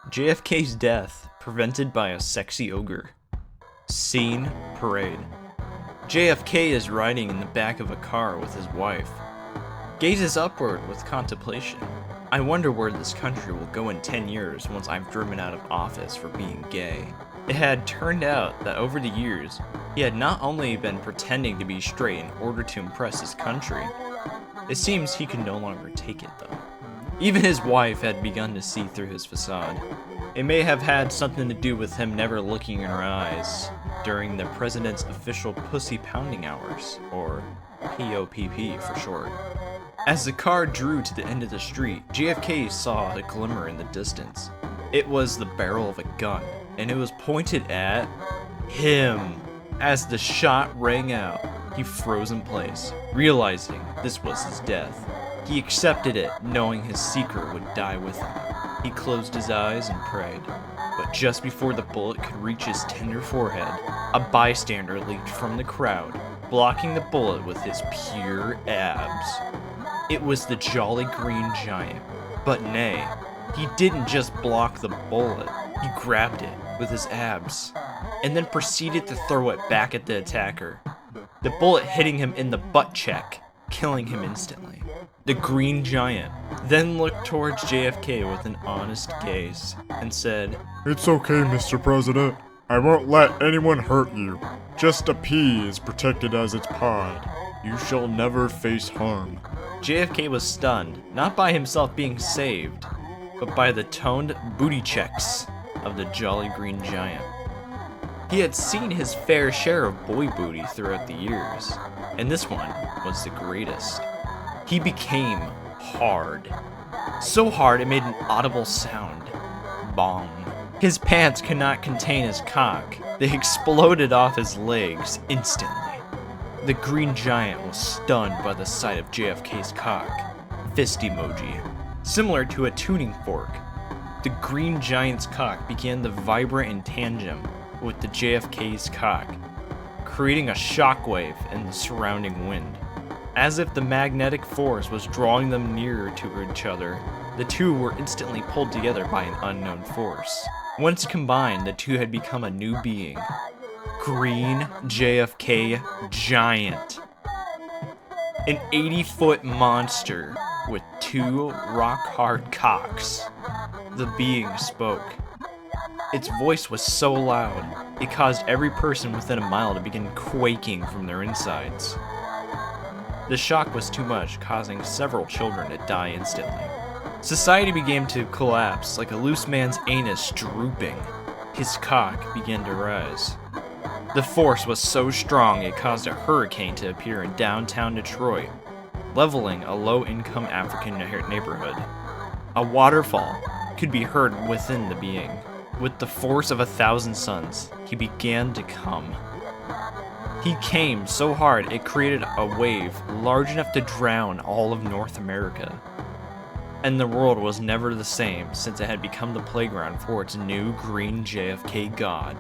JFK's death prevented by a sexy ogre. Scene parade. JFK is riding in the back of a car with his wife. Gazes upward with contemplation. I wonder where this country will go in 10 years once I'm driven out of office for being gay. It had turned out that over the years, he had not only been pretending to be straight in order to impress his country, it seems he could no longer take it though. Even his wife had begun to see through his facade. It may have had something to do with him never looking in her eyes during the president's official pussy pounding hours, or POPP for short. As the car drew to the end of the street, JFK saw a glimmer in the distance. It was the barrel of a gun, and it was pointed at him. As the shot rang out, he froze in place, realizing this was his death. He accepted it, knowing his secret would die with him. He closed his eyes and prayed, but just before the bullet could reach his tender forehead, a bystander leaped from the crowd, blocking the bullet with his pure abs. It was the Jolly Green Giant, but nay, he didn't just block the bullet, he grabbed it with his abs, and then proceeded to throw it back at the attacker, the bullet hitting him in the butt cheek, killing him instantly. The Green Giant then looked towards JFK with an honest gaze and said, "It's okay, Mr. President. I won't let anyone hurt you. Just a pea is protected as its pod. You shall never face harm." JFK was stunned, not by himself being saved, but by the toned booty checks of the Jolly Green Giant. He had seen his fair share of boy booty throughout the years, and this one was the greatest. He became hard. So hard it made an audible sound. Bong. His pants could not contain his cock. They exploded off his legs instantly. The Green Giant was stunned by the sight of JFK's cock. Fist emoji. Similar to a tuning fork, the Green Giant's cock began to vibrate in tandem with the JFK's cock, creating a shockwave in the surrounding wind. As if the magnetic force was drawing them nearer to each other, the two were instantly pulled together by an unknown force. Once combined, the two had become a new being. Green JFK Giant. An 80-foot monster with two rock-hard cocks. The being spoke. Its voice was so loud, it caused every person within a mile to begin quaking from their insides. The shock was too much, causing several children to die instantly. Society began to collapse like a loose man's anus drooping. His cock began to rise. The force was so strong it caused a hurricane to appear in downtown Detroit, leveling a low-income African neighborhood. A waterfall could be heard within the being. With the force of 1,000 suns, he began to come. He came so hard it created a wave large enough to drown all of North America. And the world was never the same since it had become the playground for its new Green JFK god.